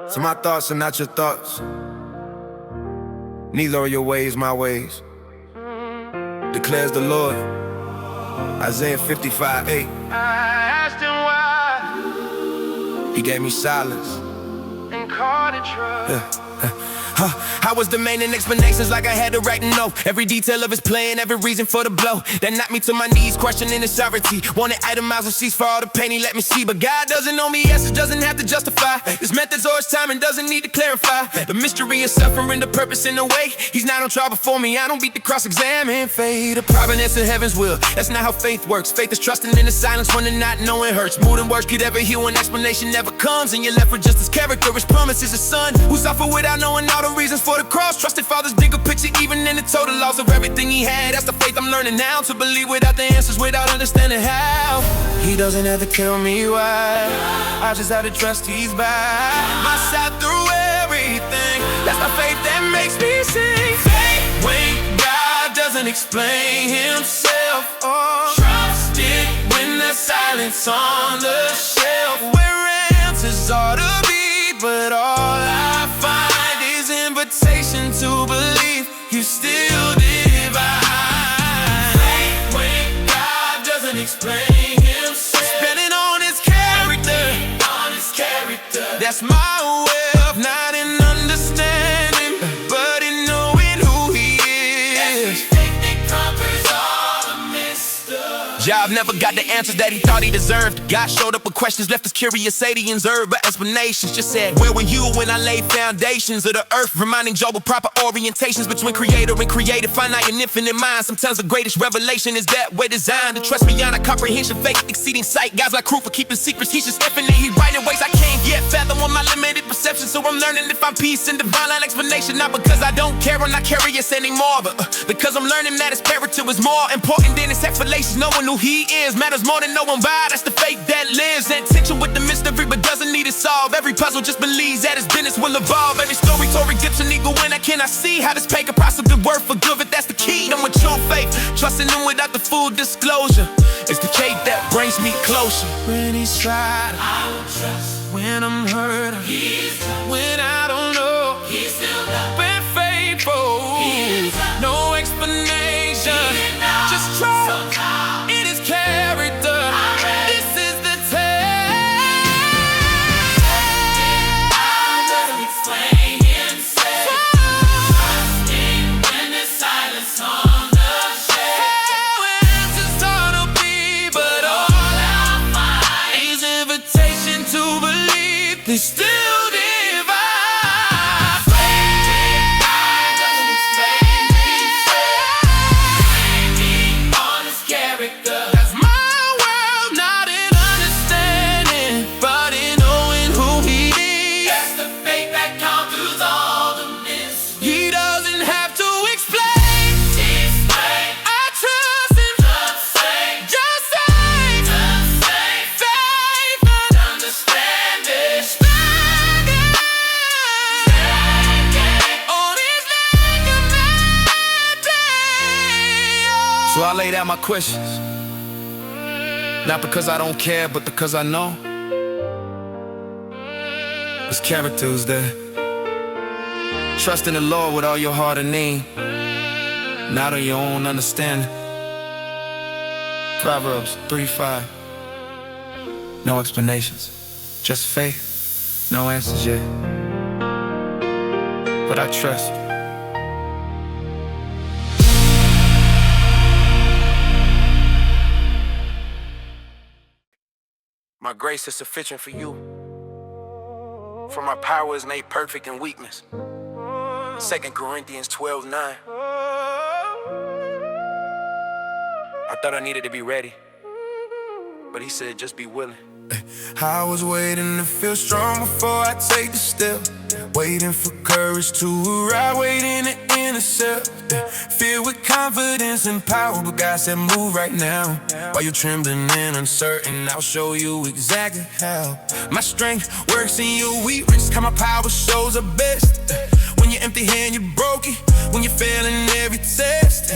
So my thoughts are not your thoughts, neither are your ways my ways, declares the Lord. Isaiah 55:8. I asked him why, He gave me silence and called it trust. I was demanding explanations like I had to write a note. Every detail of his plan, every reason for the blow that knocked me to my knees, questioning his sovereignty. Wanted itemized receipts for all the pain he let me see. But God doesn't know me, yes, it doesn't have to justify his methods or his timing, doesn't need to clarify the mystery of suffering, the purpose in the way. He's not on trial before me, I don't beat the cross-examine fate. The providence of heaven's will, that's not how faith works. Faith is trusting in the silence when the not knowing hurts. More than words could ever heal when explanation never comes, and you're left with just his character. His promise is a son who suffered without knowing all the reasons for the cross. Trusted Father's bigger picture, even in the total loss of everything he had. That's the faith I'm learning now, to believe without the answers, without understanding how. He doesn't have to tell me why, I just have to trust he's by my side through everything. That's the faith that makes me sing. Faith when God doesn't explain himself, trust it when there's silence on the shelf, where answers ought to be, but all I find invitation to believe you still divine. Faith when God doesn't explain himself, spending on his character, that's my wealth, not in understanding, but in knowing who he is. Faith that conquers all the mystery. Job never got the answers that he thought he deserved. God showed up with questions, left us curious, Sadians herb, but explanations just said, where were you when I laid foundations of the earth? Reminding Job of proper orientations between creator and created, finite and infinite mind. Sometimes the greatest revelation is that we're designed to trust beyond our comprehension, faith exceeding sight. God's like crew for keeping secrets, he's just infinite. He writing ways I can't yet fathom on my limited perception. So I'm learning to find peace in divine line explanation, not because I don't care, I'm not curious anymore, but because I'm learning that his character is more important than his explanations. Knowing who he is matters more than knowing why. That's the faith that lives in tension with the mystery, but doesn't need to solve. Every puzzle just believes that his business will evolve. Every story told redemption equal when I cannot see how this pain could possibly work for good, but that's the key. I'm with true faith, trusting him without the full disclosure. It's the faith that brings me closer. When he's tried, I will trust. When I'm hurt, when I don't know, he's still been faithful. No explanation, just trust in his character. This is the test. God doesn't explain himself, trusting when there's silence on the shelf. How answers ought to be, but all I find is invitation to believe they still divine. God doesn't explain himself, hanging on his character. That's my world, not in understanding, but in knowing who he is. That's the faith that conquers all the mystery. He doesn't have to explain. I trust him. Just say faith and understanding. Standing on his like a mandate. So I laid out my questions, not because I don't care, but because I know his character is there. Trust in the Lord with all your heart and need, not on your own understanding. Proverbs 3:5. No explanations, just faith, no answers yet, but I trust. My grace is sufficient for you, for my power is made perfect in weakness. 2 Corinthians 12:9. I thought I needed to be ready, but he said just be willing. I was waiting to feel strong before I take the step, waiting for courage to arrive, waiting to intercept, filled with confidence and power, but God said move right now. While you're trembling and uncertain, I'll show you exactly how. My strength works in your weakness, how my power shows the best. When you're empty hand, you're broken, when you're failing every test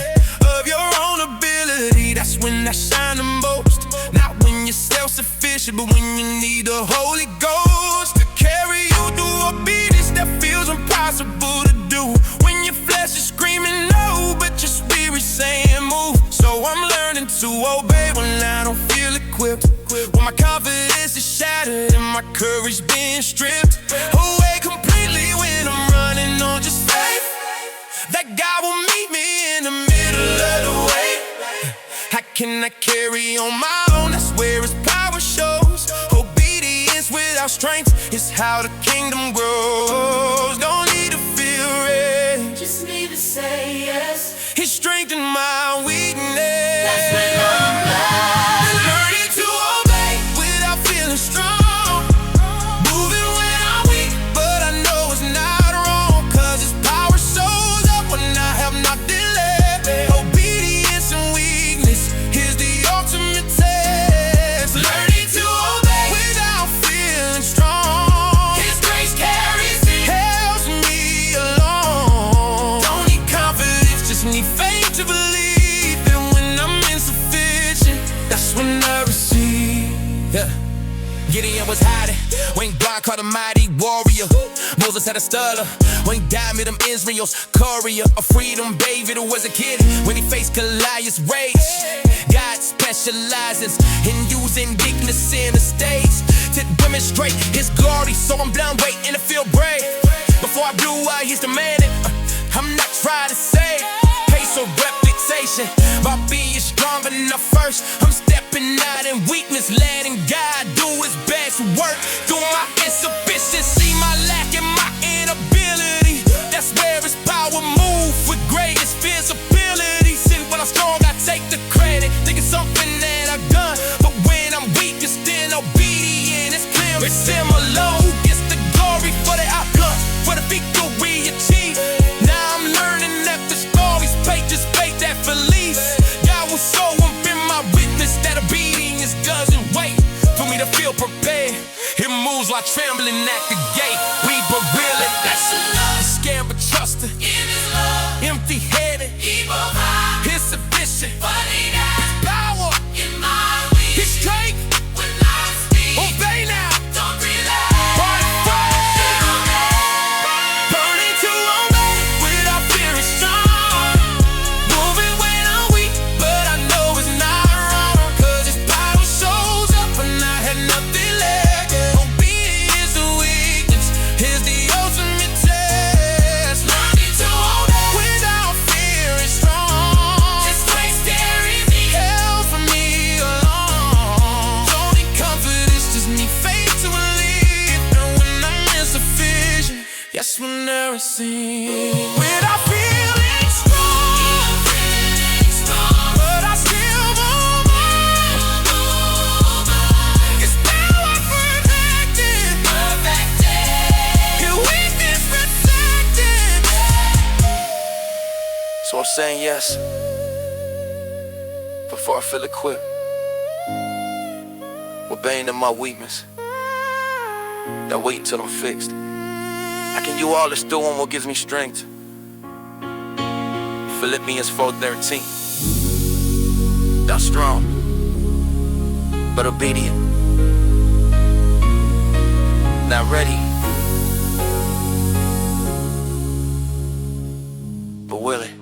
of your own ability, that's when I shine the most. Not when you're self-sufficient, but when you need the Holy Ghost to carry you through a my courage being stripped away completely when I'm running on just faith that God will meet me in the middle of the way. How can I carry on my own? That's where His power shows. Obedience without strength is how the kingdom grows. Don't need to feel ready, Just need to say yes. He strengthened my weakness. That's when I'm blind. Learning to obey without feeling strong. Moving when I'm weak, but I know it's not wrong. 'Cause His power shows up when I have nothing left. Obedience and weakness is the ultimate test. Learning to obey without feeling strong. His grace carries me. Helps me along. Don't need confidence, just need faith to believe. And when I'm insufficient, that's when I receive. Yeah. Gideon was hiding when God called a mighty warrior. Moses had a stutter when he died with them Israel's courier. A freedom David who was a kid when he faced Goliath's rage. God specializes in using weakness in the stage to demonstrate His glory. So I'm blind waiting to feel brave. Before I blew out, He's demanding. I'm not trying to say pace or reputation by being strong enough first. I'm stepping out in weakness, letting God do His best work through my insufficiency, my lack, and my inability. That's where His power moves with greatest visibility. See, when I'm strong, I take the credit, think it's something that I've done. But when I'm weak, it's still obedient. It's clear it's Him alone who gets the glory for the outcome, for the victory achieved. Now I'm learning that the story's pages fake that release. God will show up in my witness that obedience doesn't wait for me to feel prepared. It moves like trembling at the gate. We but really, That's enough. scared but trusting, In His love, empty-headed. He provides. It's sufficient. What He got Power, in my His weakness. strength. When I speak, Obey now. don't relax. Burning to obey without fearing strong. Moving when I'm weak, but I know it's not wrong. 'Cause His power shows up when I had nothing left. Obedience and weakness is the ultimate test. Learning to obey. Without fearing strong. His grace carries me. Help for me along. Don't need confidence, just need faith to believe. And when I'm insufficient, yes, when I receive. Without feeling strong, but I still move on. His power perfected, His weakness protected. So I'm saying yes before I feel equipped, obeying in my weakness. Now wait till I'm fixed. I can do all this through Him what gives me strength. Philippians 4:13. Thou strong, but obedient, not ready, but willing.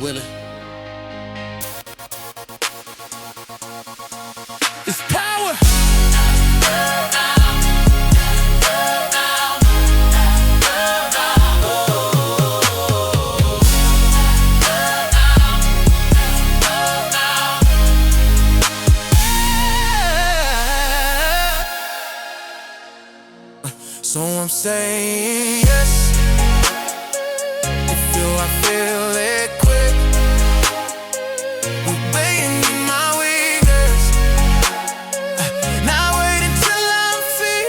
Willing. It's power. So I'm saying yes. If you, I feel equipped. Obeying in my weakness. Not waiting till I'm free.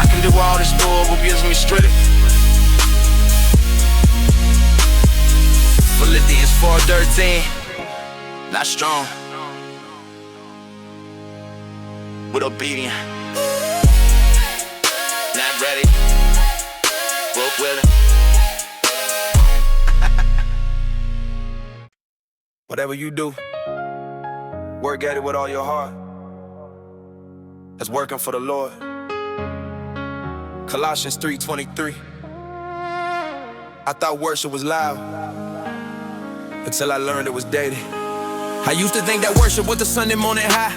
I can do all this Lord who gives me strength. Philippians for 13. Not strong, but obedient. Not ready, broke willing. Whatever you do, work at it with all your heart. That's working for the Lord. Colossians 3:23. I thought worship was loud until I learned it was daily. I used to think that worship was the Sunday morning high.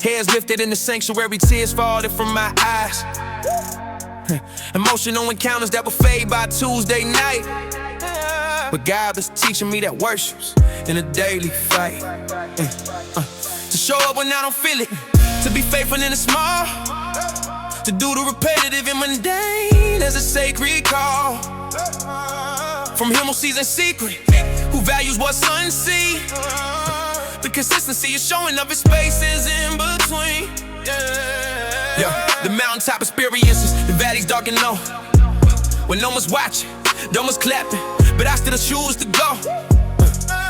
Hands lifted in the sanctuary, tears falling from my eyes. Emotional encounters that would fade by Tuesday night. But God was teaching me that worship's in a daily fight. To show up when I don't feel it, to be faithful in the small, to do the repetitive and mundane as a sacred call. From him who sees in secret, who values what's unseen. The consistency is showing up his spaces in between. Yeah, the mountaintop experiences, the valleys dark and low. When no one's watching, no one's clapping, but I still choose to go.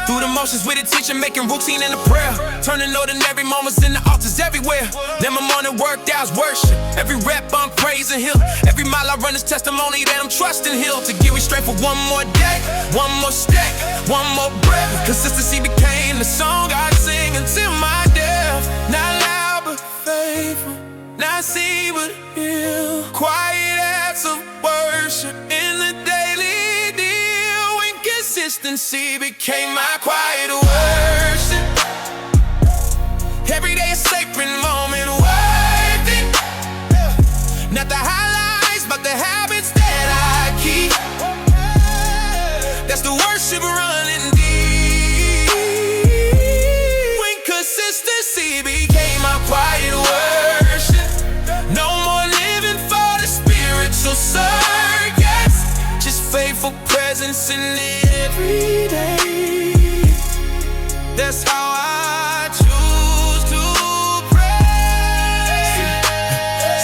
Through the motions with attention, making routine in a prayer, turning ordinary moments into altars everywhere. Then my morning workouts worship, every rep I'm praising him. Every mile I run is testimony that I'm trusting him to give me strength for one more day, one more step, one more breath. Consistency became the song I sing until my death. Not loud but faithful, not seen but hear. Quiet acts of worship in the daily deal. When consistency became my quiet worship. Every day a sacred moment worth it. Not the highlights, but the habits that I keep. That's the worship running deep. When consistency became my quiet worship. No more living for the spiritual circus, just faithful presence in every day. That's how I choose to pray.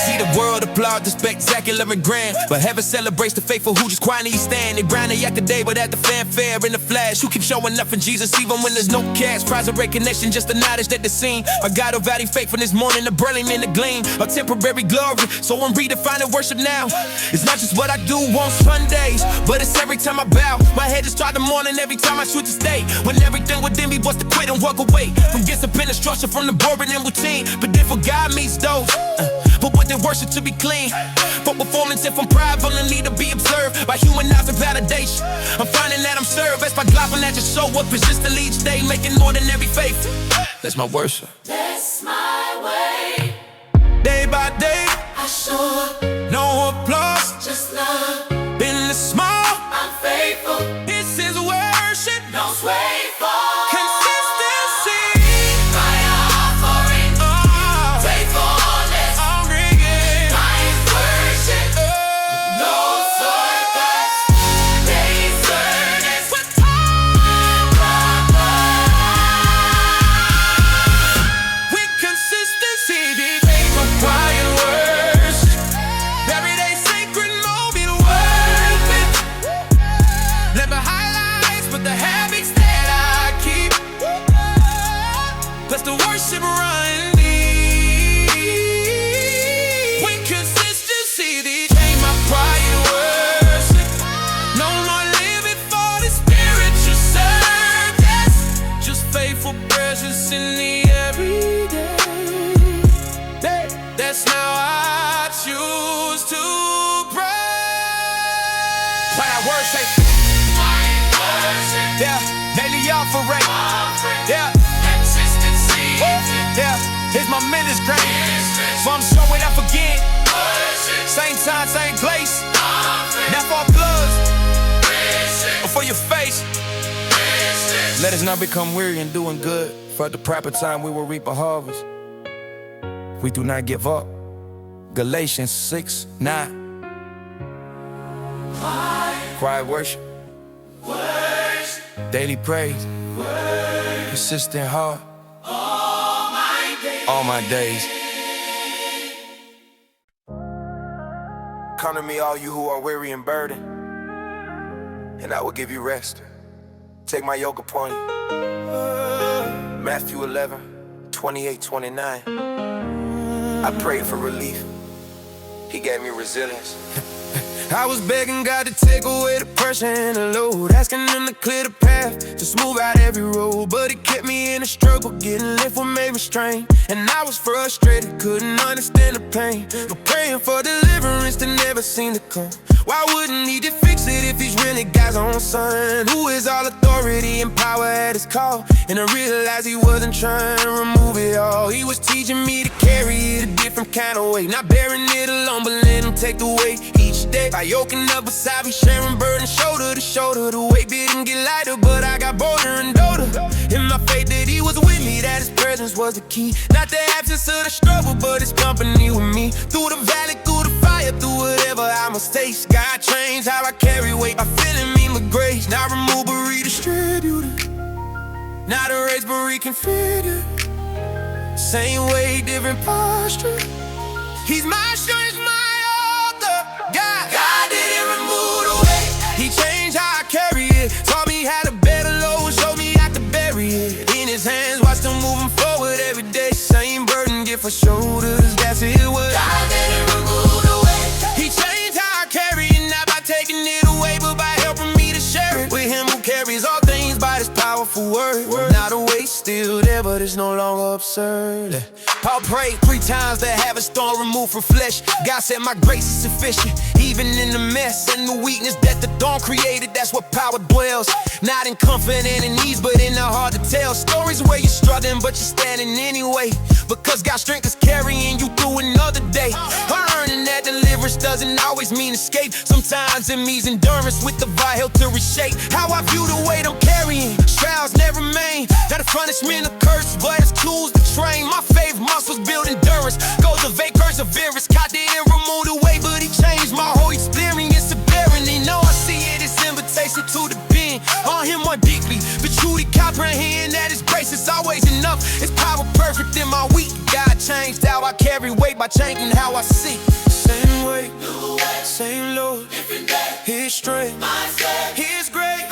See the world applaud the spectacular and grand, but heaven celebrates the faithful who just quietly stand. They grind day after day, but at the fanfare in the flash, who keep showing up for Jesus even when there's no cash. Prize of recognition, just the knowledge that the scene. A God of value faithfulness, morning the burning in the gleam, a temporary glory. So I'm redefining worship now. It's not just what I do on Sundays, but it's every time I bow. My head is tried the morning every time I shoot to stay. When everything within me was to quit and walk away from discipline and structure, from the boring and routine. But then for God meets those, but with their worship to be clean. For performance and from pride, only need to be observed by human eyes and validation. I'm finding that I'm served as by glopping that just show up consistently each day, making ordinary faith. That's my worship. That's my way. Day by day, I show up, no applause, just love. in the small. I'm faithful, This is worship. no sway for Consistency. my offering. Oh, Faithfulness, I'm ringing. my worship. No circus, daily service. With consistency, became my quiet worship. Every day sacred moment worth it. Never highlights, but the habits that I keep. Plus the worship run deep. When consistency became my quiet worship. No more living for the spiritual service, just faithful presence in the everyday. That's how I choose to pray. When I worship, My worship, yeah, daily offering, yeah, consistency. yeah, here's my ministry. So I'm showing up again, Worship, same time, same place. offering, Not for applause, worship, but for your face. worship. Let us not become weary in doing good, for at the proper time we will reap a harvest. We do not give up. Galatians 6:9. Quiet worship, daily praise, persistent heart, all my days. Come to me, all you who are weary and burdened, and I will give you rest. Take my yoke upon you. Matthew 11:28-29. I prayed for relief. He gave me resilience. I was begging God to take away the pressure and the load, asking him to clear the path, to smooth out every road. But he kept me in the struggle, getting left what made me strain. And I was frustrated, couldn't understand the pain, but praying for deliverance that never seemed to come. Why wouldn't he just fix it if he's really God's own son, who is all authority and power at his call? And I realized he wasn't trying to remove it all. He was teaching me to carry it a different kind of way, not bearing it alone, but letting him take the weight each day. By yoking up beside me, sharing burden shoulder to shoulder. The weight didn't get lighter, but I got bolder and bolder. In my faith that he was with me, that his presence was the key. Not the absence of the struggle, but his company with me. Through the valley, through the fire, through whatever I must taste. God changed how I carry weight by filling me with grace. Not remove but redistribute. Not erase but reconfigure. Same way, different posture. He's my strength, my author. God didn't remove the weight. He changed how I carry it. Taught me how to bear the load, showed me how to bury it. In his hands, watched him moving forward every day. Same burden, get for shoulders, that's his way. God didn't remove the weight. He changed how I carry it, not by taking it away, but by helping me to share it with him who carries all things by his powerful word. Now the weight's still there, but it's no longer absurd. Paul prayed 3 times to have a stone removed from flesh. God said my grace is sufficient, even in the mess and the weakness that the dawn created. That's where power dwells, not in comfort and in ease, but in the hard to tell. Stories where you're struggling, but you're standing anyway, because God's strength is carrying you through another day. Learning that deliverance doesn't always mean escape. Sometimes it means endurance with the vial to reshape how I view the weight I'm carrying. Trials never remain, not a punishment or curse, but it's tools to train. My faith muscles build endurance, cultivate perseverance. God didn't remove the weight, but he changed my whole experience of bearing. They know I see it as invitation to the being on him more deeply, but truly comprehend that his grace is always enough. His power perfect in my weak. God changed how I carry weight by changing how I see. Same weight, same load, his strength, his grace,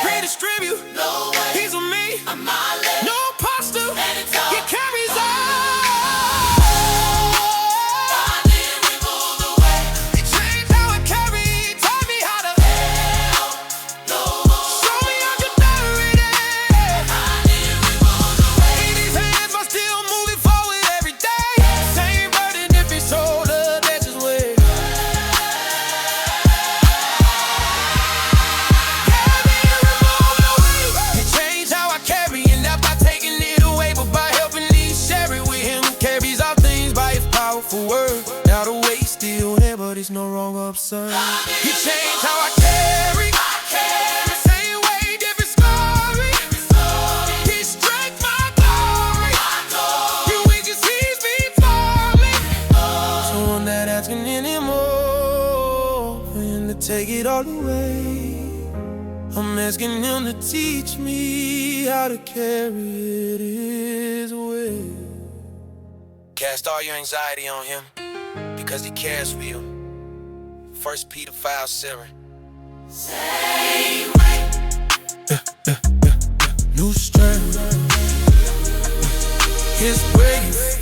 redistribute. He's with me, no imposter, he carries all. He changed how I carry, he taught me how to show me how to bury it. In his hands, I'm still moving forward every day. Same burden, different shoulder, that's his way. He changed how I carry, and not by taking it away, but by helping me share it with him who carries all things by his powerful word. Now the weight's still there, but it's no longer absurd. He changed how I carry. Same way, different story. His strength, my glory. He weakens, he's before me. So I'm not asking anymore for him to take it all away. I'm asking him to teach me how to carry it his way. Cast all your anxiety on him, because he cares for you. 1 Peter 5:7. New strength, his grace.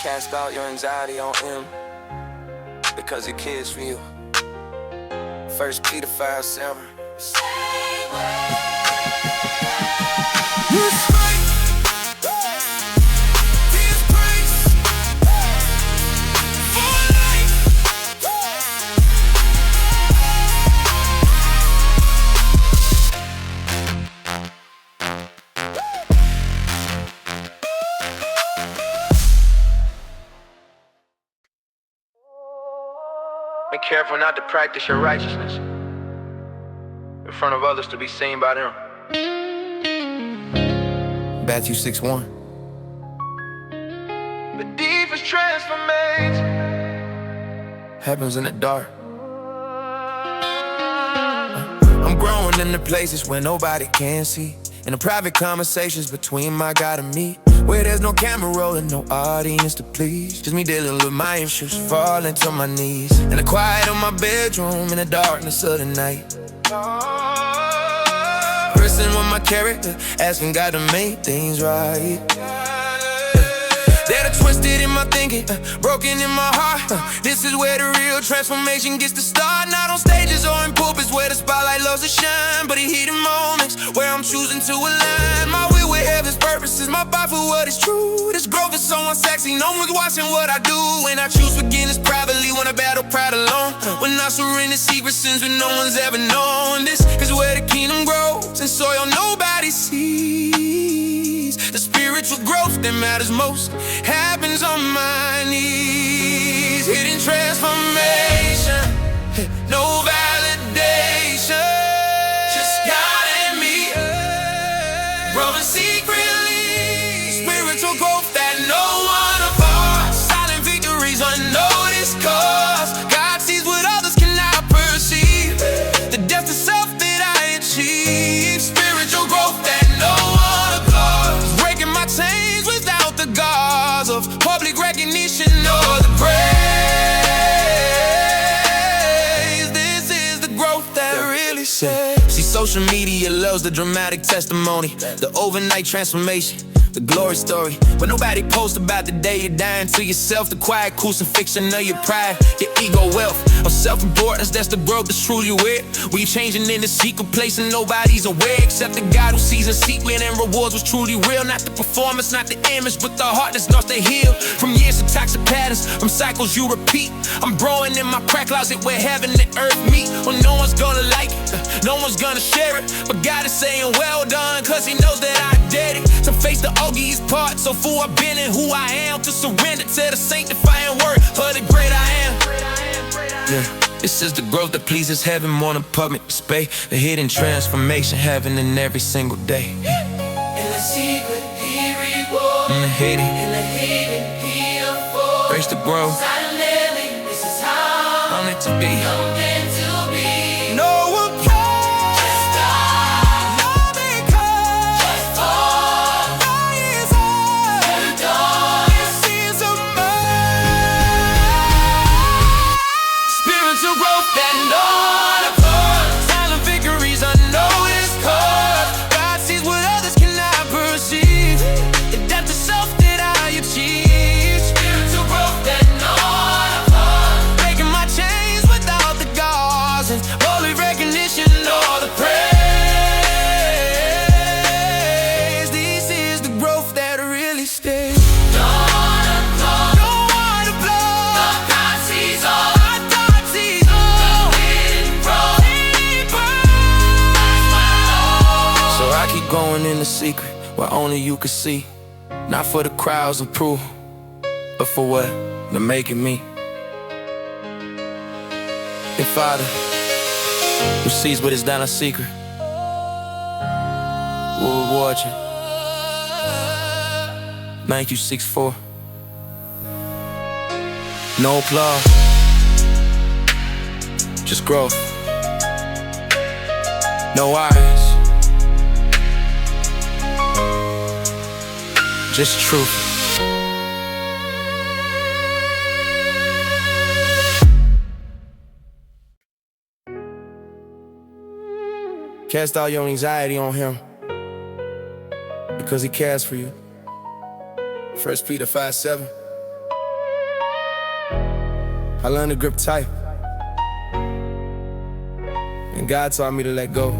Cast out your anxiety on him, because he cares for you. 1 Peter 5:7. His strength, Be careful not to practice your righteousness in front of others to be seen by them. Matthew 6:1. The deepest transformation Happens in the dark. I'm growing in the places where nobody can see, in the private conversations between my God and me, where there's no camera rolling, no audience to please, just me dealing with my issues, falling to my knees, in the quiet of my bedroom, in the darkness of the night, wrestling with my character, asking God to make things right. That are twisted in my thinking, broken in my heart. This is where the real transformation gets to start. Not on stages or in pulpits where the spotlight loves to shine, but in hidden moments where I'm choosing to align my will with heaven's purposes, my fight for what is true. This growth is so unsexy, no one's watching what I do. When I choose forgiveness privately, when I battle pride alone, when I surrender secret sins when no one's ever known. This is where the kingdom grows in soil nobody sees. The spiritual growth that matters most happens on my knees. Hidden transformation, no validation, just God and me, growing secretly. Spiritual growth that no one applauds, silent victories unnoticed, cause God sees what others cannot perceive, the death to self that I achieve. Spiritual growth that no one applauds, breaking my chains without the gauze of public recognition or the praise. This is the growth that really says. See, social media loves the dramatic testimony, the overnight transformation, the glory story, but nobody posts about the day you're dying to yourself, the quiet crucifixion of your pride, your ego, wealth, of self-importance. That's the growth that's truly weird. We changing in the secret place and nobody's aware except the God who sees in secret and rewards what's truly real. Not the performance, not the image, but the heart that starts to heal from years of toxic patterns, from cycles you repeat. I'm growing in my crack closet where heaven and earth meet. Well, no one's gonna like it, no one's gonna share it, but God is saying well done, cause he knows that I did it. To face the ugliest part, so fool I've been and who I am, to surrender to the sanctifying word of the great I am. Yeah. This is the growth that pleases heaven more than public display, the hidden transformation happening every single day. In the secret, he rewards. In the hidden, he affords. grace to grow. Silent living, this is how I'm meant to be. I'm meant to be. No one cares. Just God, Not because just for I is all. the dawn. This is a spiritual growth that no one applauds. Silent victories unnoticed, cause God sees what others cannot perceive, the death to self that I achieve. Spiritual growth that no one applauds. Breaking my chains without the gauze and holy recognition or the praise. This is the growth that really stays. Don't applaud. No one applauds. God sees all. Our God sees all. Hidden growth. So I keep going in the secret where only you can see, not for the crowd's approval, but for what? They're making me. And Father, who sees what is done in secret, will reward you. Matthew 6:4. No applause, just growth. No eyes, just truth. Cast all your anxiety on him, because he cares for you. 1 Peter 5:7. I learned to grip tight, and God taught me to let go.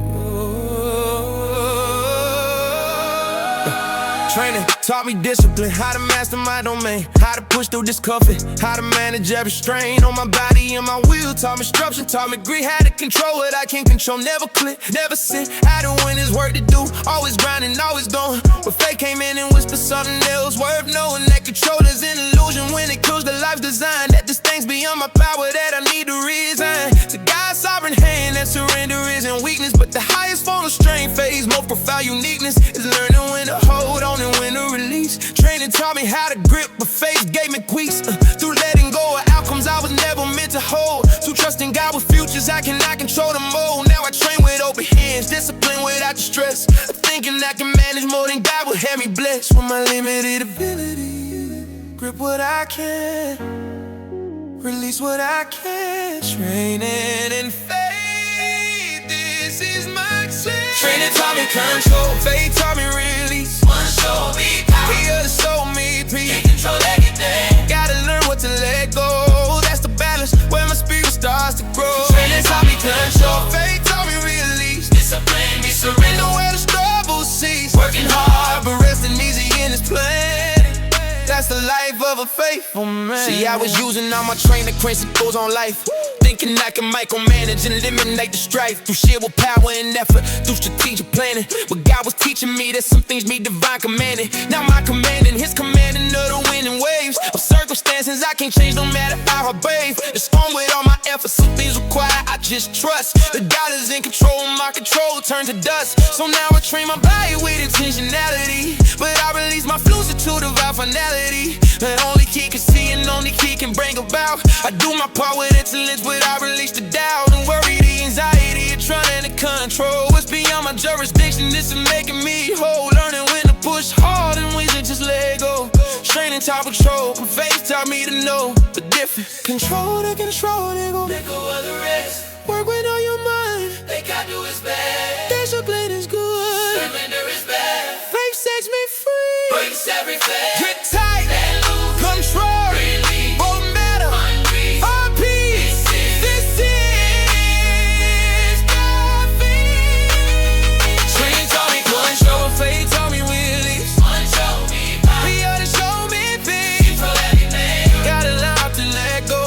Training taught me discipline, how to master my domain, how to push through discomfort, how to manage every strain on my body and my will. Taught me structure, taught me grit, how to control what I can't control. Never quit, never sit, how to win is work to do. Always grinding, always going. But fate came in and whispered something else, worth knowing that control is an illusion when it kills the life design. That this thing's beyond my power that I need to resist. on weakness, but the highest form of strength phase, most profound uniqueness is learning when to hold on and when to release. Training taught me how to grip, but faith gave me tweaks. Through letting go of outcomes I was never meant to hold. Through trusting God with futures I cannot control the mold. Now I train with open hands, discipline without the stress. Thinking I can manage more than God will have me blessed. With my limited ability, grip what I can, release what I can. Training in faith, this is my exam. Training taught me control, faith taught me release. One show me power, The other showed me peace. can't control everything. Gotta learn what to let go. That's the balance where my spirit starts to grow. Training taught me control, Faith taught me release. discipline me surrender. Know where the struggle cease. Working hard, but resting easy in His plan. That's the life of a faithful man. See, I was using all my training principles on life, thinking I can micromanage and eliminate the strife through sheer willpower and effort, through strategic planning. But God was teaching me that some things need divine commanding. Now my commanding, His commanding of the wind and waves of circumstances I can't change no matter how I brave. The storm with all my efforts, some things require I just trust that God is in control. My control turned to dust. So now I train my body with intentionality, but I release my fluidity to our finality. That only He can see and only He can bring about. I do my part with excellence, but I release the doubt and worry, the anxiety, and trying to control what's beyond my jurisdiction. This is making me whole, learning when to push hard and when to just let go. Training taught control, but faith taught me to know the difference. Control the control, nigga. Let go of the rest, Work with all your mind. let God do His best. Discipline is good. Surrender is best, Faith sets me free. breaks every flag. Get tight. Let loose, Control. release, All matter. unleash. All peace. This This is God feast. Training taught me control. Faith taught me release. one show me power, The other showed me peace. control everything. Gotta learn to let go.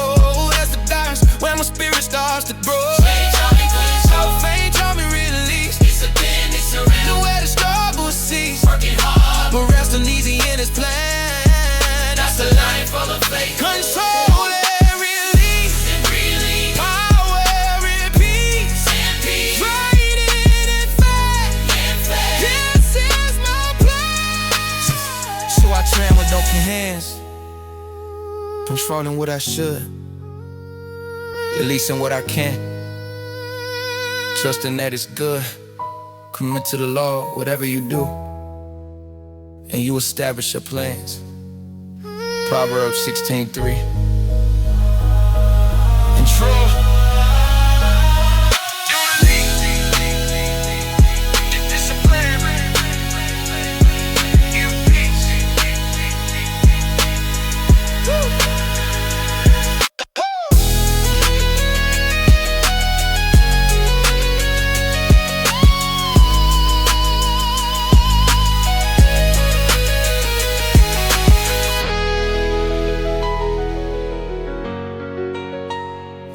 That's the dance when my spirit starts to grow. Training taught me control, Faith taught me release. discipline me surrender. Know where the struggle cease, Working hard, but resting easy in His plan. that's a life full of faith. Control and release. And release, Power and peace. and peace, Training in faith. and faith. This is my plan. So I train with open hands, controlling what I should, releasing what I can, trusting that it's good. Commit to the Lord, whatever you do, and you establish your plans. Proverbs 16:3. Control.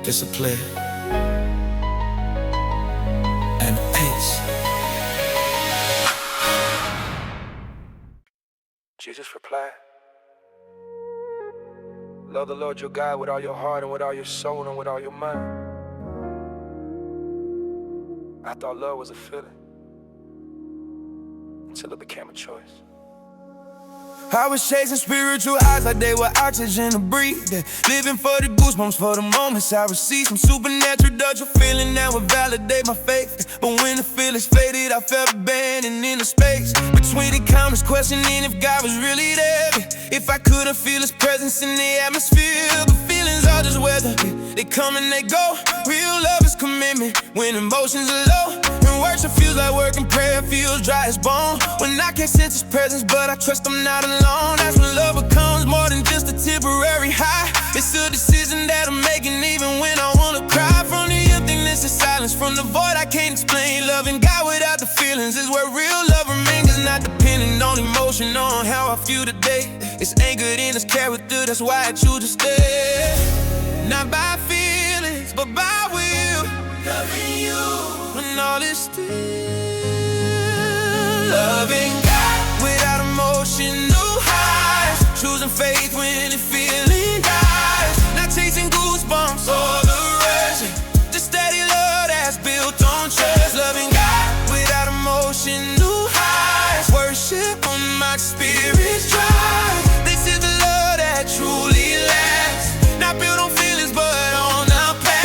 Discipline and peace. Jesus replied, love the Lord your God with all your heart and with all your soul and with all your mind. I thought love was a feeling until it became a choice. I was chasing spiritual highs like they were oxygen to breathe. Living for the goosebumps, for the moments I received. Some supernatural touch of feeling that would validate my faith. But when the feelings faded, I felt abandoned in the space between the comments, questioning if God was really there. If I couldn't feel His presence in the atmosphere. The feelings are just weather, they come and they go. Real love is commitment when emotions are low. And worship feels like work and prayer feels dry as bone. When I can't sense His presence, but I trust I'm not alone. That's when love becomes more than just a temporary high. It's a decision that I'm making even when I wanna cry. From the emptiness and silence, from the void I can't explain. Loving God without the feelings is where real love remains. It's not dependent on emotion, on how I feel today. It's anchored in His character, that's why I choose to stay. Not by feelings, but by will. Loving you, When all is still. Loving God without emotional highs. Choosing faith when the feeling dies. Not chasing goosebumps or the rush. Just steady love that's built on trust. spirits dry. This is the love that truly lasts, not built on feelings but on the past.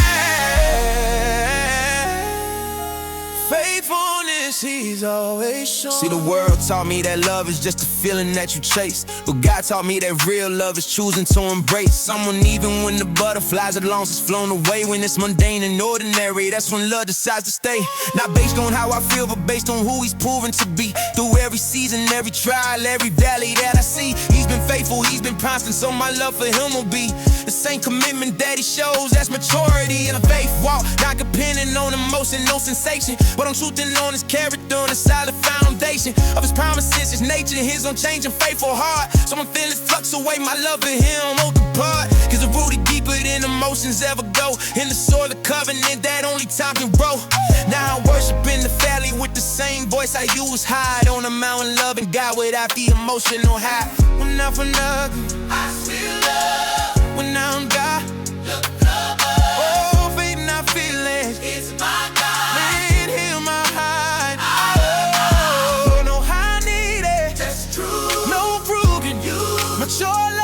Faithfulness He's always shown. See, the world taught me that love is just a feeling that you chase, but God taught me that real love is choosing to embrace someone even when the butterflies are long since flown away. When it's mundane and ordinary, that's when love decides to stay. Not based on how I feel, but based on who He's proven to be. Through every season, every trial, every valley that I see, He's been faithful, He's been constant, so my love for Him will be the same commitment that He shows. That's maturity in a faith walk, not depending on emotion, no sensation, but on truth and on His character, on a solid foundation of His promises, His nature, His unchanging faithful heart. So when feelings fluctuate, my love for Him won't depart, cause the rooted deeper than emotions ever go, in the soil of covenant that only time can grow. Now I'm worshiping the valley with the same voice I use high on the mountain, loving God without the emotional high. When not for nothing, I still love. When I'm God, look above. Oh, faith not feelings, it's my God. Man, Heal my heart. Oh, know how I need it. That's true. No proof can you. Mature love.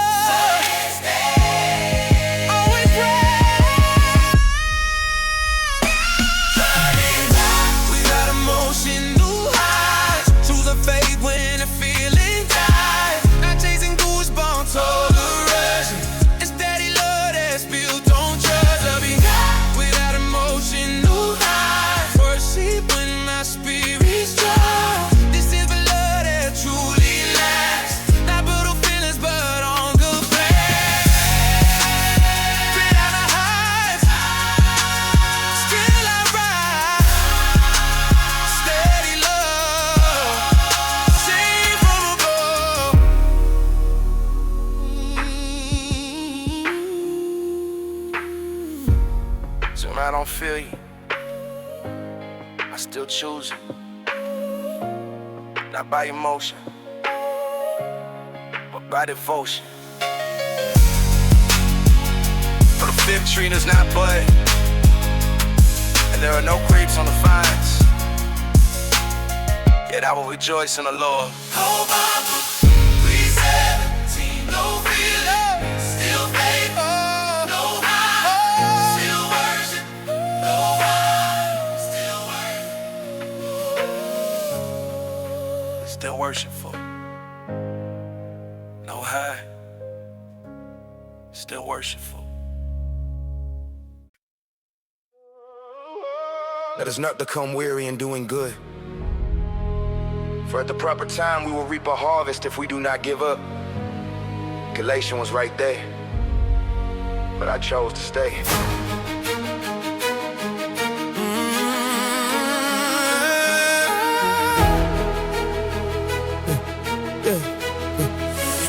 Always right. Without emotion, new highs. Choose a faith when the feeling dies. Not chasing goosebumps or the rush. It's daddy love that's built on trust. I'll be without emotion, new highs. Worship when my spirit's dry. This is the love that truly lasts, not brutal feelings but on good plans. Straight out the highs, still I rise. Steady love, sing from above. So when I don't feel you, I still choose you. Not by emotion, but by devotion. For the fig tree does not bud, and there are no grapes on the vines, yet I will rejoice in the Lord. Oh, Mama, 3:17, no feeling, still faith, no high, still worship, no high, still worshipful, no high, still worshipful. Let us not become weary in doing good, for at the proper time we will reap a harvest if we do not give up. Galatians was right there, but I chose to stay.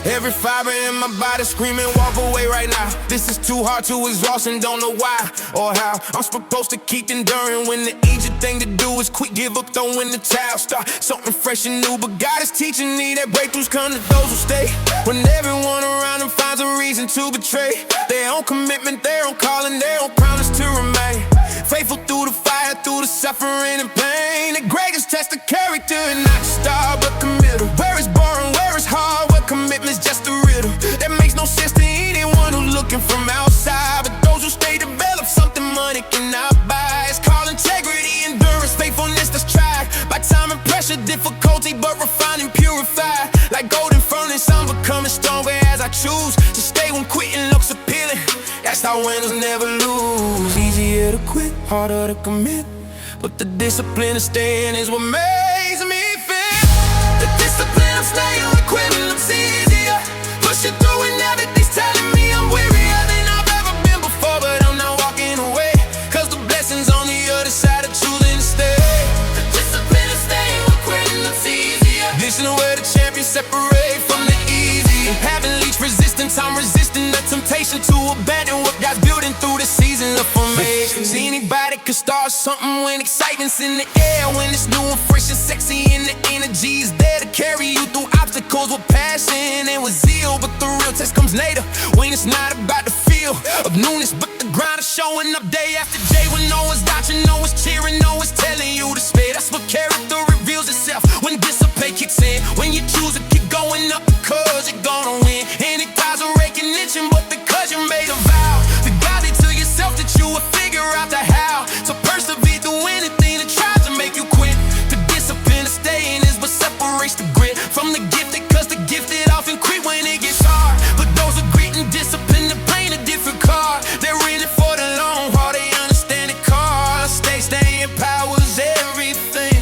Every fiber in my body screaming, walk away right now. This is too hard to exhaust and don't know why or how. I'm supposed to keep enduring when the easy thing to do is quit, give up, throw in the towel. Start something fresh and new, but God is teaching me that breakthroughs come to those who stay. When everyone around them finds a reason to betray their own commitment, their own calling, their own promise to remain faithful through the fire, through the suffering and pain. The greatest test of character and not just star but committal. Where it's boring, where it's hard, where commitment's just a riddle. That makes no sense to anyone who's looking from outside, but those who stay develop something money cannot buy. It's called integrity, endurance, faithfulness that's tried by time and pressure, difficulty but refined and purified. Like golden furnace, I'm becoming stronger as I choose to stay when quitting looks appealing. That's how winners never lose. Easier to quit, harder to commit, but the discipline of staying is what makes me fit. The discipline of staying with quitting looks easier. Pushing through and everything's telling me I'm wearier than I've ever been before, but I'm not walking away, cause the blessings on the other side of choosing to stay. The discipline of staying with quitting looks easier. This is where the champions separate from the easy. Having least resistance, I'm resisting the temptation to abandon what God's building through the season of formation. See, anybody could start something when excitement's in the air, when it's new and fresh and sexy and the energy is there to carry you through obstacles with passion and with zeal. But the real test comes later, when it's not about the feel of newness but the grind of showing up day after day, when no one's watching, no one's cheering, no one's telling you to stay. That's what character reveals itself when dissipate kicks in, when you choose to keep going up because you're gonna win. Any clouds are raking, itching, but because you made a vow to God and to yourself that you would figure out the how to persevere through anything that tries to make you quit. The discipline of staying is what separates the grit from the gifted, cause the gifted often quit when it gets hard. But those are grit and discipline that paint a different card. They're in it for the long haul, they understand the cost. Staying powers everything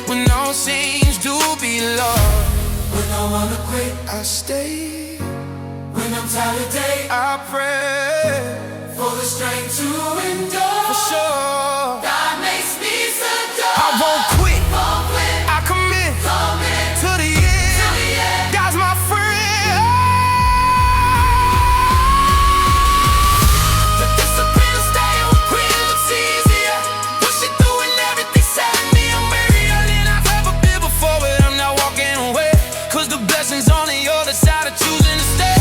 when all seems to be lost. When I wanna quit, I stay. when I'm tired of day, I pray for the strength to endure. for sure. God makes me secure. I won't quit. Won't quit, I commit commit to the to end. the end. God's my friend. The discipline of staying with quit looks easier. Pushing through and everything setting me. I'm buried than I've ever been before, but I'm not walking away. Cause the blessings on the other side of choosing to stay.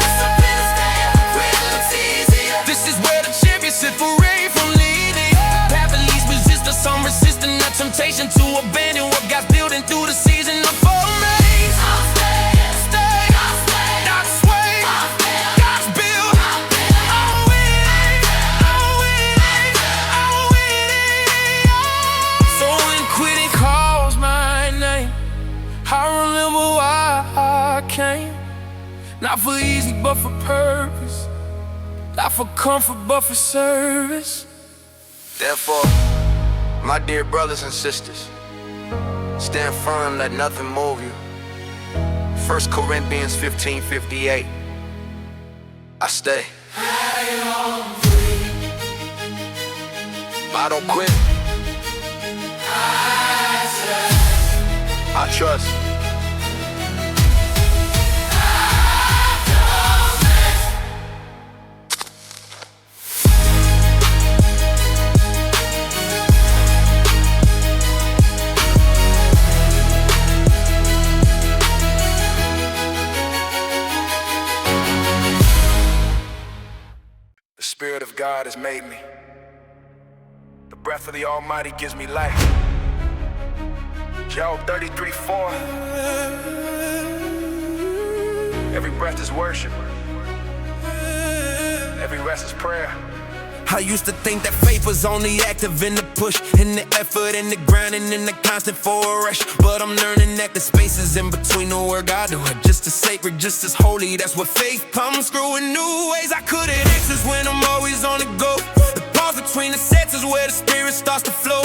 Discipline of staying with quit looks easier. This is where the champions separate from leading. Path of least resistance, some resisting the temptation to abandon what God's building through the season of amaze. I'm staying, Stay, I'm staying, not sway. I'm staying, God's build. I'm staying. I'm winning, I'm winning, I'm winning. So when quitting calls my name, I remember why I came. Not for easy, but for purpose. Not for comfort, but for service. Therefore, my dear brothers and sisters, stand firm, let nothing move you. 1 Corinthians 15:58. I stay. I don't quit. I trust. The Spirit of God has made me. The breath of the Almighty gives me life. Job 33:4. Every breath is worship. Every rest is prayer. I used to think that faith was only active in the push, in the effort, in the grinding, in the constant forward rush. But I'm learning that the spaces in between the work I do are just as sacred, just as holy. That's where faith comes through in new ways I couldn't access when I'm always on the go. The pause between the sets is where the spirit starts to flow.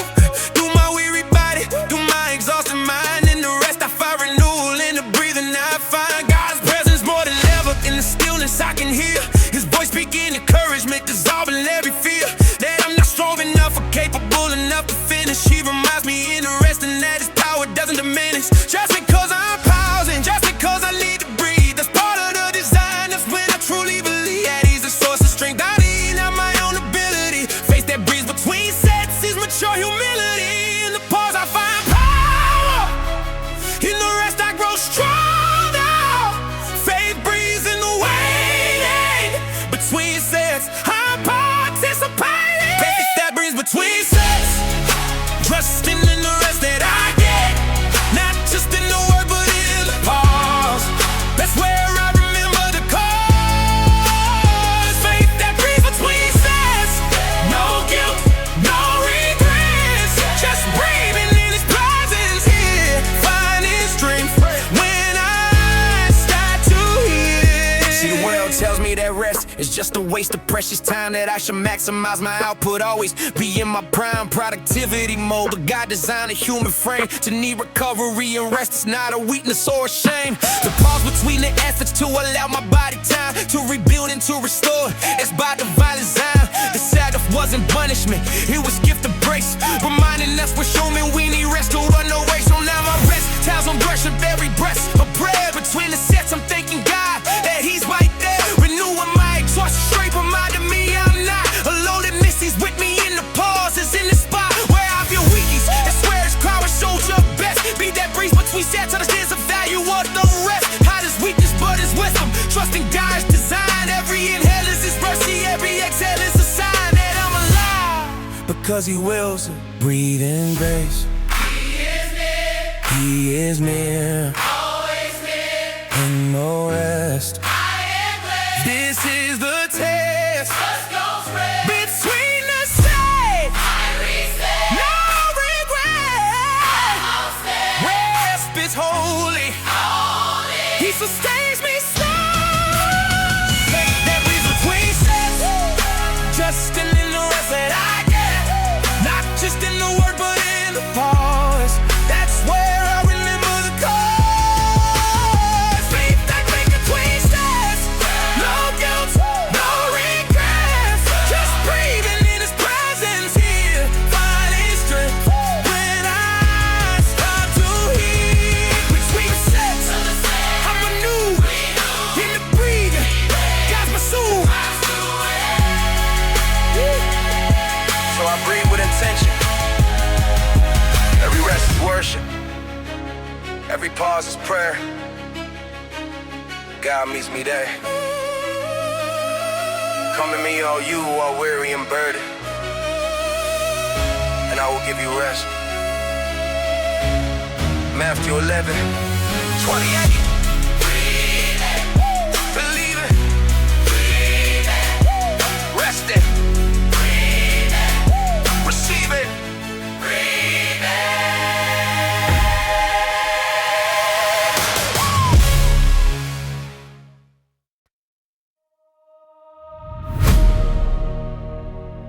Do my weary body, do my exhausted mind. In the rest I find renewal, in the breathing I find God's presence more than ever. In the stillness I can hear His voice speaking encouragement, dissolving every fear that I'm not strong enough or capable enough to finish. He reminds me in the rest and that His power doesn't diminish. Just because I'm pausing, just because I need to breathe, that's part of the design. That's when I truly believe that He's the source of strength I need, not my own ability. Faith that breathes between sets is mature humility. In the pause I find power, in the rest I grow stronger. Faith breathes in the waiting between sets. I'm participating. Faith that breathes between sets, trusting in the rest that I get, not just in the word but in the pause. That's where I remember the cause. Faith that breathes between sets, no guilt, no regrets, just breathing in His presence here, finding strength when I start to hear. See, the world tells me that rest is just a waste of precious time, that I should maximize my output, always be in my prime productivity mode. But God designed a human frame to need recovery and rest. It's not a weakness or a shame. The pause between the efforts to allow my body time to rebuild and to restore, it's by divine design. The Sabbath wasn't punishment, it was gift of grace, reminding us we're human, we need rest to run no race. So now my rest tells on worship, every breath a prayer. Between the sets I'm thanking God that He's right there, renewing my exhaustion, straight reminding me I'm not alone. And Missy's with me in the pauses, in the spot where I feel weakies. That's where His power shows your best. Be that breeze between sets, understands the value of the rest. Not His weakness but His wisdom, trusting God's design. Every inhale is His mercy, every exhale is a sign that I'm alive, because He wills it. Breathe in grace, He is near, He is near. always in no rest. I am blessed. This is the test Just goes red. between the saints. I reset. No regret. I'll stand. Rest is holy. Holy. He sustains me strong. There is between sets, just in the rest that I get. Not just in the word, but in the pause. That's where I remember the cause. Faith that break between steps. No guilt, no regrets. Just breathing in His presence here, finding strength when I start to hear. Between sets, I'm renewed in the breathing. God's my soul. So I breathe with intention. Every rest is worship. Every pause is prayer. God meets me there. Come to me, all you who are weary and burdened, and I will give you rest. Matthew 11:28. Believe it. Rest it. Receive it.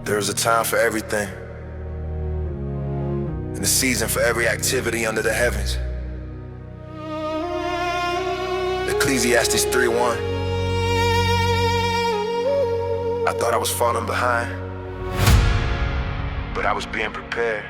There is a time for everything, and a season for every activity under the heavens. Ecclesiastes 3:1. I thought I was falling behind, but I was being prepared.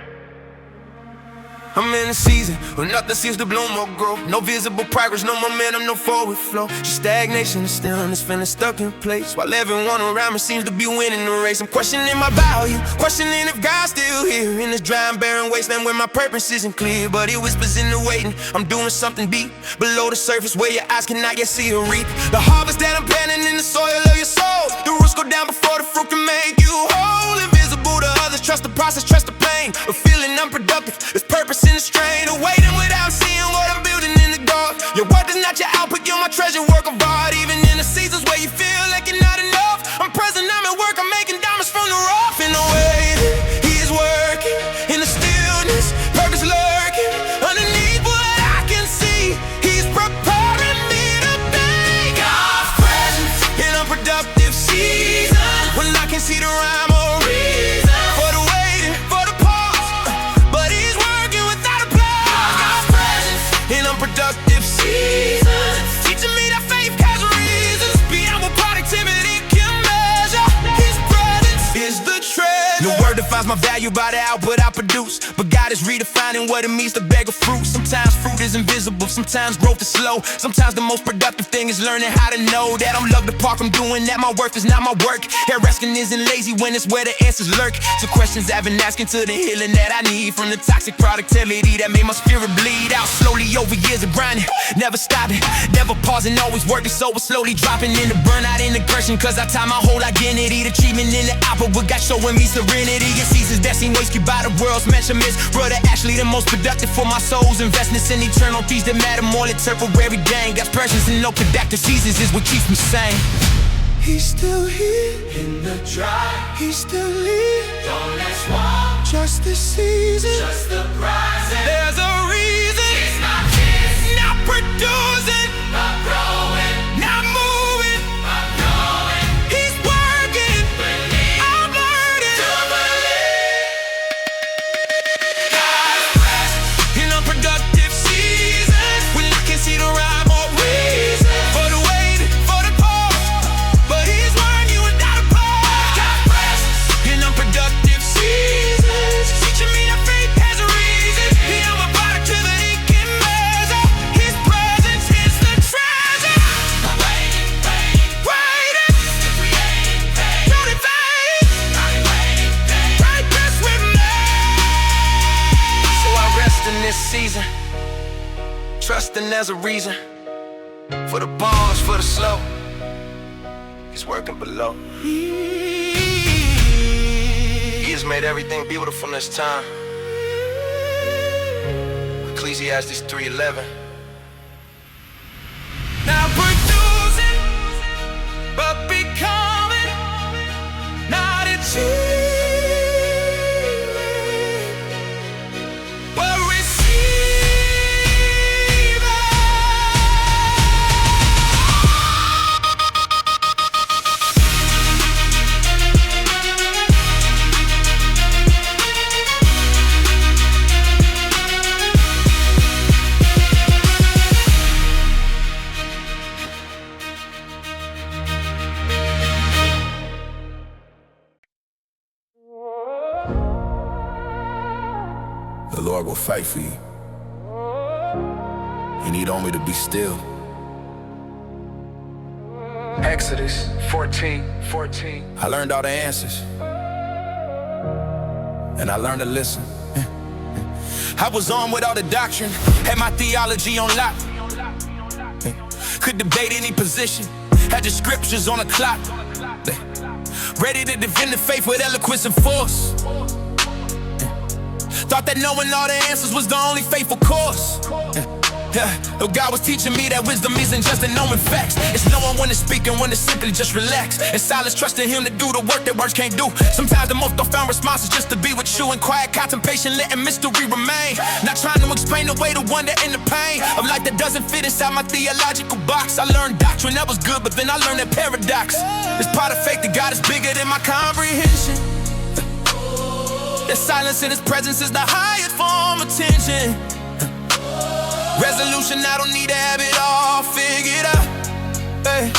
I'm in a season where nothing seems to bloom or grow. No visible progress, no momentum, no forward flow. Just stagnation and stillness, feeling stuck in place, while everyone around me seems to be winning the race. I'm questioning my value, questioning if God's still here in this dry and barren wasteland where my purpose isn't clear. But He whispers in the waiting, I'm doing something deep below the surface where your eyes cannot yet see or reap. The harvest that I'm planting in the soil of your soul. The roots go down before the fruit can make you whole. Invisible to others, trust the process, trust the pain. But feeling unproductive, there's purpose in the strain. Of waiting without seeing what I'm building in the dark. Your worth is not your output, you're my treasure, work of art. Even in the seasons where you feel like you're not enough, I'm present, I'm at work, I'm making diamonds from the rough. In the waiting, He is working. In the stillness, purpose lurking. Underneath what I can see, He's preparing me to be God's presence in unproductive seasons, when I can see the rhyme or reason for the waiting, for the pause. But He's working without a pause. God's presence in unproductive seasons, teaching me that faith has reasons beyond what productivity can measure. His presence is the treasure. No word defines my value by the output I produce, but God is redefining what it means to beg of fruit. Sometimes fruit is invisible, sometimes growth is slow. Sometimes the most productive thing is learning how to know that I'm loved apart from doing that. My worth is not my work. Hair resting isn't lazy when it's where the answers lurk. So questions I've been asking to the healing that I need from the toxic productivity that made my spirit bleed out slowly over years of grinding, never stopping, never pausing, always working, so it's slowly dropping into burnout integration. Cause I tie my whole identity to treatment in the output, what God showing me serenity. In seasons that seem wasted by the world's measurements, brother Ashley the most productive for my soul's investments in eternal things that matter more than temporary gain. God's presence in no productive seasons is what keeps me sane. He's still here In the dry. He's still here. Don't let's walk. Just this season, Just the rising. there's a reason. It's not this. Not producing, Not growing. not moving. Not knowing. He's working. Believe. I'm learning. To believe. God's presence. In unproductive seasons, when I can see the rhyme or reason for the wait, for the pause. But He's working without a pause. God's presence. In unproductive seasons, teaching me that faith has a reason beyond what productivity can measure. His presence is the treasure. Waiting. Waiting, Creating. don't evade, Waiting. right rest with me. So I rest in this season, trusting there's a reason for the pause, for the slow. He's working below. He has made everything beautiful in this time. Ecclesiastes 3:11. Now will fight for you. And he told me to be still. Exodus 14:14. I learned all the answers, and I learned to listen. I was armed with all the doctrine, had my theology on lock. Could debate any position, had the scriptures on the clock. Ready to defend the faith with eloquence and force. Thought that knowing all the answers was the only faithful course. God was teaching me that wisdom isn't just in knowing facts. It's knowing when to speak and when to simply just relax. In silence, trusting him to do the work that words can't do. Sometimes the most profound response is just to be with you in quiet contemplation, letting mystery remain. Not trying to explain away the wonder and the pain of life that doesn't fit inside my theological box. I learned doctrine that was good, but then I learned that paradox. It's part of faith that God is bigger than my comprehension. That silence in his presence is the highest form of tension. Resolution, I don't need to have it all figured out. Hey.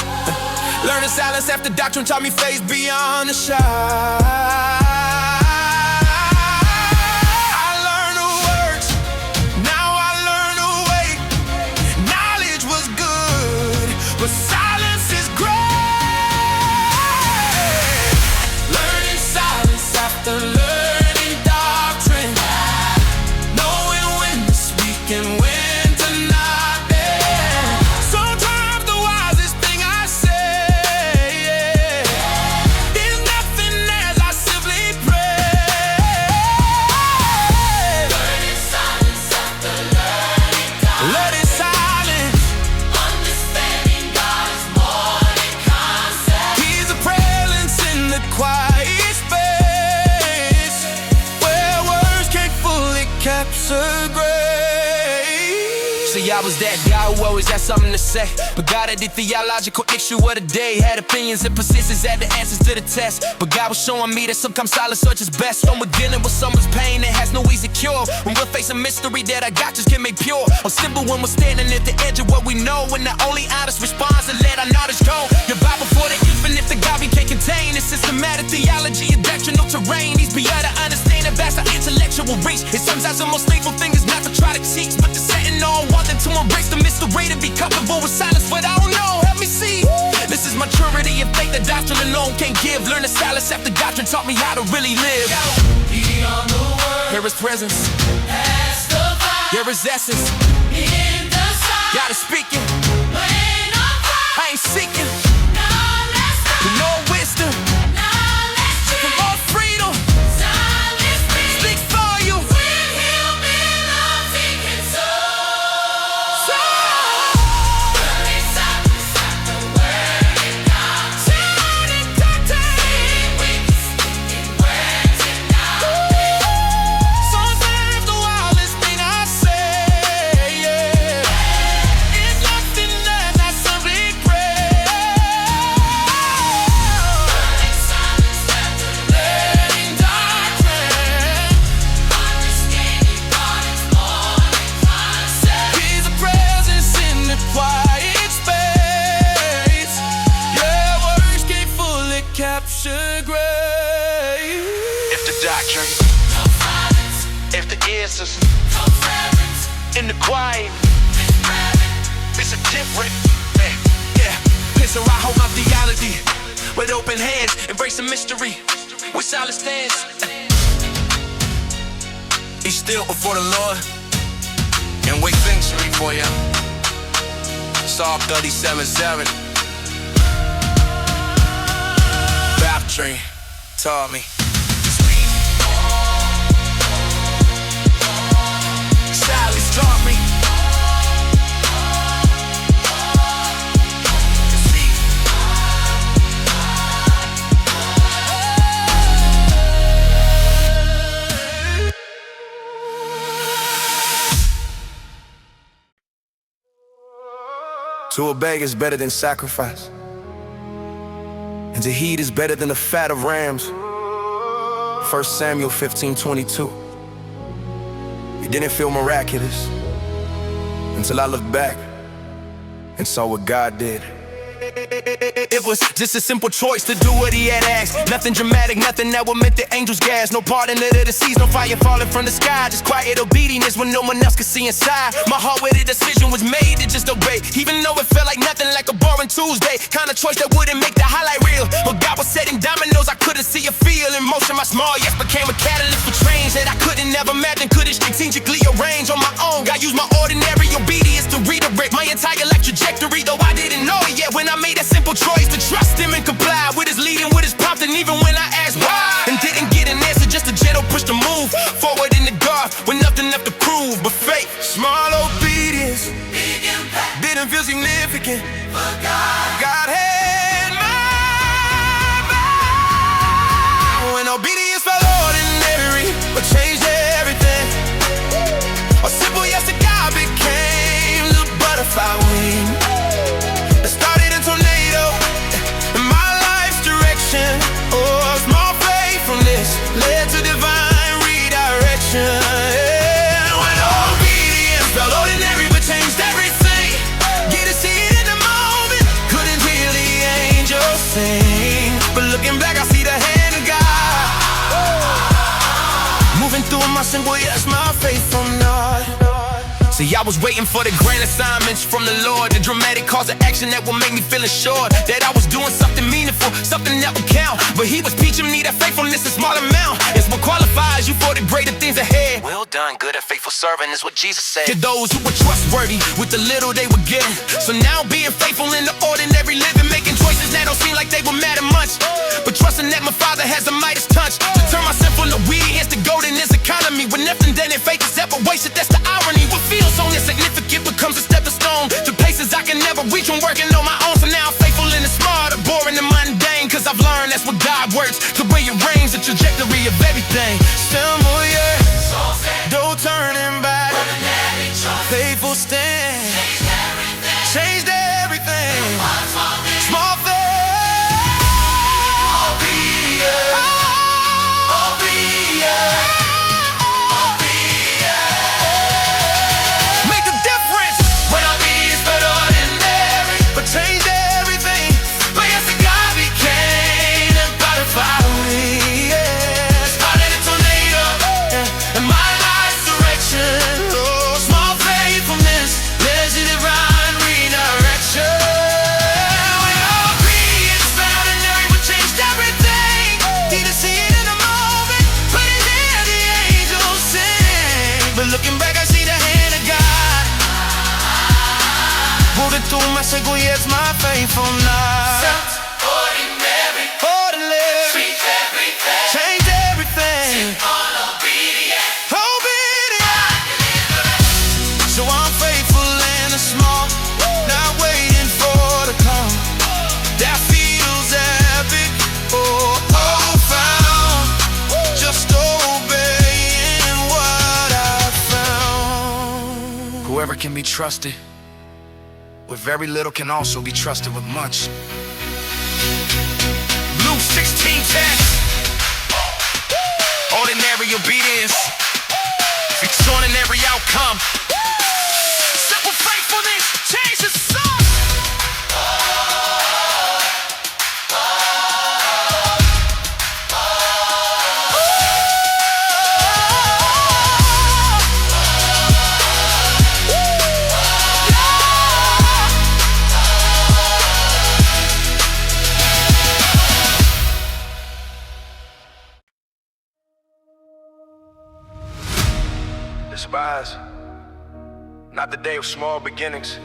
Learning silence after doctrine taught me faith beyond the shot. I learned the words, now I learn to wait. Knowledge was good, but silence is great. Learning silence after learning doctrine. Knowing when to speak and when I was that guy who always had something to say, but God had the theological issue of the day. Had opinions and persistence, had the answers to the test. But God was showing me that sometimes silence search is best. When we're dealing with someone's pain that has no easy cure, when we're facing mystery that our God just can make pure, or simple when we're standing at the edge of what we know, and the only honest response is let our knowledge go. Your Bible for the infinite, the God we can't contain. It's systematic theology and doctrinal terrain. He's beyond our understanding, past our intellectual reach. And sometimes the most lethal thing is not to try to teach, but to set in all one to embrace the mystery, to be comfortable with silence. But I don't know, help me see. This is maturity and faith that doctrine alone can't give. Learn the silence after doctrine taught me how to really live. Beyond the world, Hear his presence, past the fire, hear his essence. in the sun, God is speaking, when on fire, I ain't seeking none less for strong, no wisdom, none less for free, more freedom. silence free. Speak for you. When he'll be loved, he can soar. Learning silence after word and doctrine. We can speak in words and not. Sometimes the wildest thing I say, yeah, is nothing less than simply pray. Learning silence after learning doctrine. Understanding God is more than concept. He's a presence in the quiet space. Yeah, words can't fully capture grace. If the doctrine, No silence, if the answers no reverence, in the quiet, it's a different. Yeah, so I hold my theology with open hands, embrace the mystery with silent stands. Be still before the Lord And wait victory for you. Psalm 37:7. doctrine taught me. Silence taught me. To obey is better than sacrifice, and to heed is better than the fat of rams. 1 Samuel 15:22. It didn't feel miraculous until I looked back and saw what God did. It was just a simple choice to do what he had asked. Nothing dramatic, nothing that would make the angels gas. No parting of the seas, no fire falling from the sky. Just quiet obedience when no one else could see inside. My heart with a decision was made to just obey. Even though it felt like nothing, like a boring Tuesday. Kind of choice that wouldn't make the highlight reel. But God was setting dominoes, I couldn't see or feel. In motion, my small yes became a catalyst for change that I couldn't ever imagine. Couldn't strategically arrange on my own. God used my ordinary obedience to redirect my entire life trajectory. Though I didn't know it yet when I made that simple choice to trust him and comply with his leading, with his prompting. Even when I asked why and didn't get an answer, just a gentle push to move forward in the dark with nothing left to prove but faith. Small obedience, big impact, didn't feel significant, but God had my back. When obedience felt ordinary, but changed everything. A simple yes to God became the butterfly wing that started a tornado in my life's direction. Oh, small faithfulness led to divine redirection. Yeah. When obedience felt ordinary but changed everything. Get to see it in the moment. Couldn't hear the angels sing, but looking back I see the hand of God moving through my simple yes, my faithful nod. See, I was waiting for the grand assignments from the Lord, the dramatic calls to action that would make me feel assured that I was doing something meaningful, something that would count. But he was teaching me that faithfulness is small amount. It's what qualifies you for the greater things ahead. Well done, good and faithful servant is what Jesus said to those who were trustworthy with the little they would get. So now being faithful in the ordinary living, making choices that don't seem like they will matter much, but trusting that my Father has the Midas touch to turn my sin from the weeds to gold in this economy. With nothing done in faith is ever wasted, that's the irony. What feels so insignificant becomes a stepping stone to places I can never reach when working on my own. So now I'm faithful in the small, the boring, the mundane, cause I've learned that's what God works to rearrange the trajectory of everything. Simple, yeah, no turning back, faithful stand, changed everything. Small faith, looking back, I see the hand of God moving through my single yes, my faithful nod. Ordinary, change everything, change everything. Obedient. So I'm faithful in the small, not waiting for the call. That feels epic. Oh, found just obeying what I found. Whoever can be trusted with very little can also be trusted with much. Luke 16:10. Ordinary obedience, extraordinary outcome. Simple faithfulness changes some. Despise not the day of small beginnings,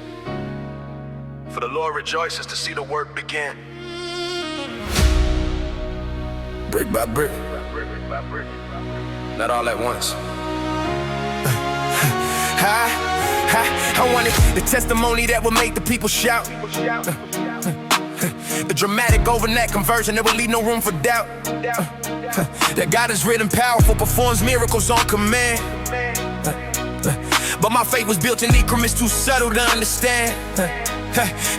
for the Lord rejoices to see the work begin. Brick by brick, Not all at once. I wanted the testimony that would make the people shout. The dramatic overnight conversion that would leave no room for doubt. That God is written powerful, performs miracles on command. But my faith was built in increments too subtle to understand.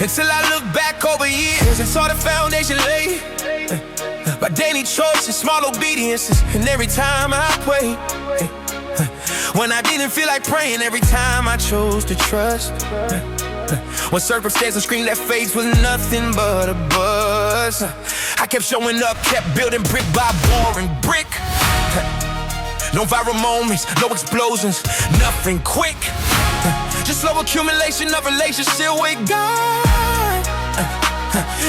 Until I look back over years and saw the foundation laid by daily choices, small obediences, and every time I prayed. When I didn't feel like praying, every time I chose to trust. When circumstances screamed that faith was nothing but a buzz, I kept showing up, kept building brick by boring brick. No viral moments, no explosions, nothing quick. Just slow accumulation of relationship with God.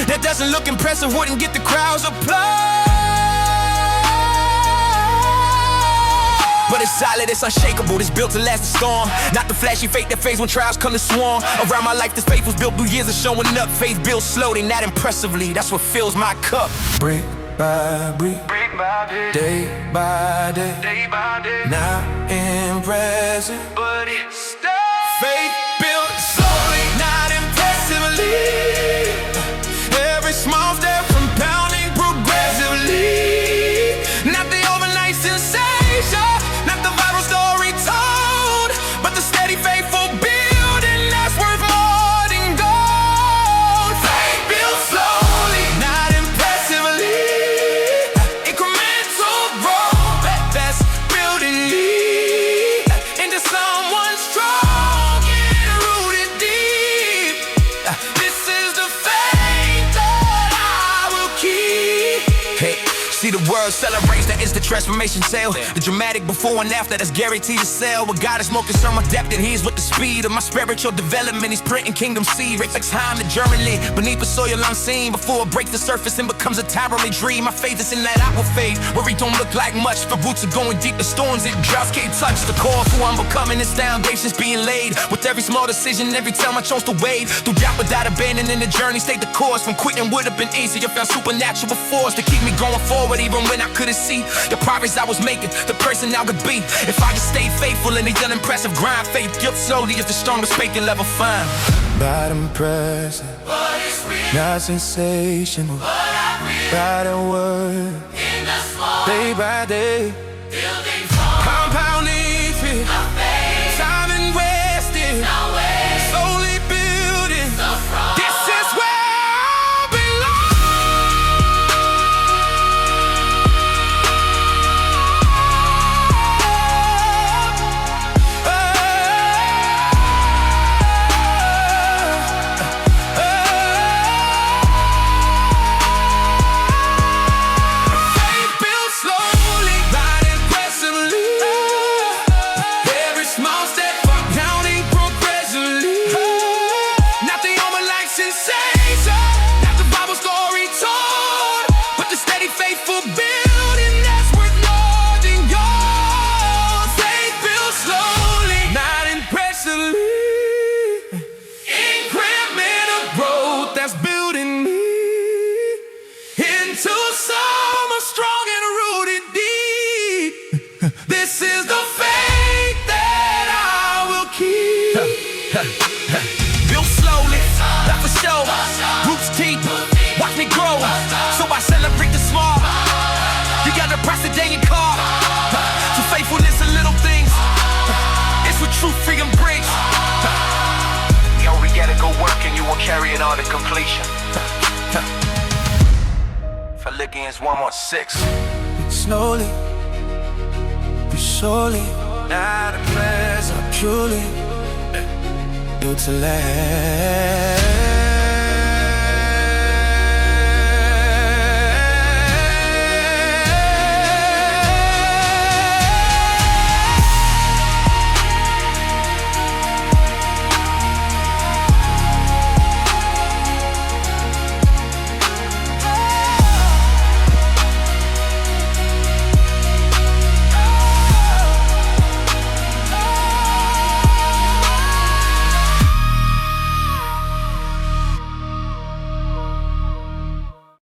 That doesn't look impressive, wouldn't get the crowd's applause. But it's solid, it's unshakable, it's built to last the storm. Not the flashy fake that fades when trials come to swarm. Around my life, this faith was built through years of showing up. Faith built slowly, not impressively, that's what fills my cup. Brick by brick, day by day, not impressive, but it's still faith built slowly, not impressively. Every small step compounding progressively. Not the overnight sensation, not the viral story told, but the steady, faithful building that's worth more than gold. Faith built slowly, not impressively. Incremental growth, that's building me into someone strong and rooted deep. This is the faith that I will keep. Hey, see the world celebrates the instant transformation sale. The dramatic before and after that's guaranteed to sell. But God is more concerned with depth than He is with the speed of my spiritual development. He's printing kingdom seed. It takes time to germinate beneath the soil unseen before it breaks the surface and becomes a towering dream. My faith is in that aqua phase where it don't look like much. The roots are going deep, the storms and droughts can't touch the core of who I'm becoming. This foundation's being laid with every small decision, every time I chose to wade through doubt without abandoning the journey. Stayed the course. From quitting would have been easier. Found supernatural force to keep me going forward even when I couldn't see the progress I was making, the person I could be. If I just stayed faithful and they done impressive grind, faith built slowly is the strongest faith you'll ever find. Not impressive, but it's real. Not sensational, but I real. By the word, in the small, day by day, building strong, compounding faith, time invested, no way. Slowly building, so strong. This is where I belong. Faith built slowly, not impressively. Every small step compounding progressively. Not the overnight sensation, not the Bible story told, but the steady, faithful building that's worth more than gold. Faith built slowly, not impressively. Incremental growth that's building me into someone strong and rooted deep. This is the faith that I will keep. Built slowly, not for show. Roots deep, watch me grow. So I celebrate the small. You got the price today in your car. So faithfulness in little things. It's what true freedom brings. Yo, we gotta go work and you will carry it on to completion. Philippians 1:6. Slowly, but surely, not a pleasure, purely built to last.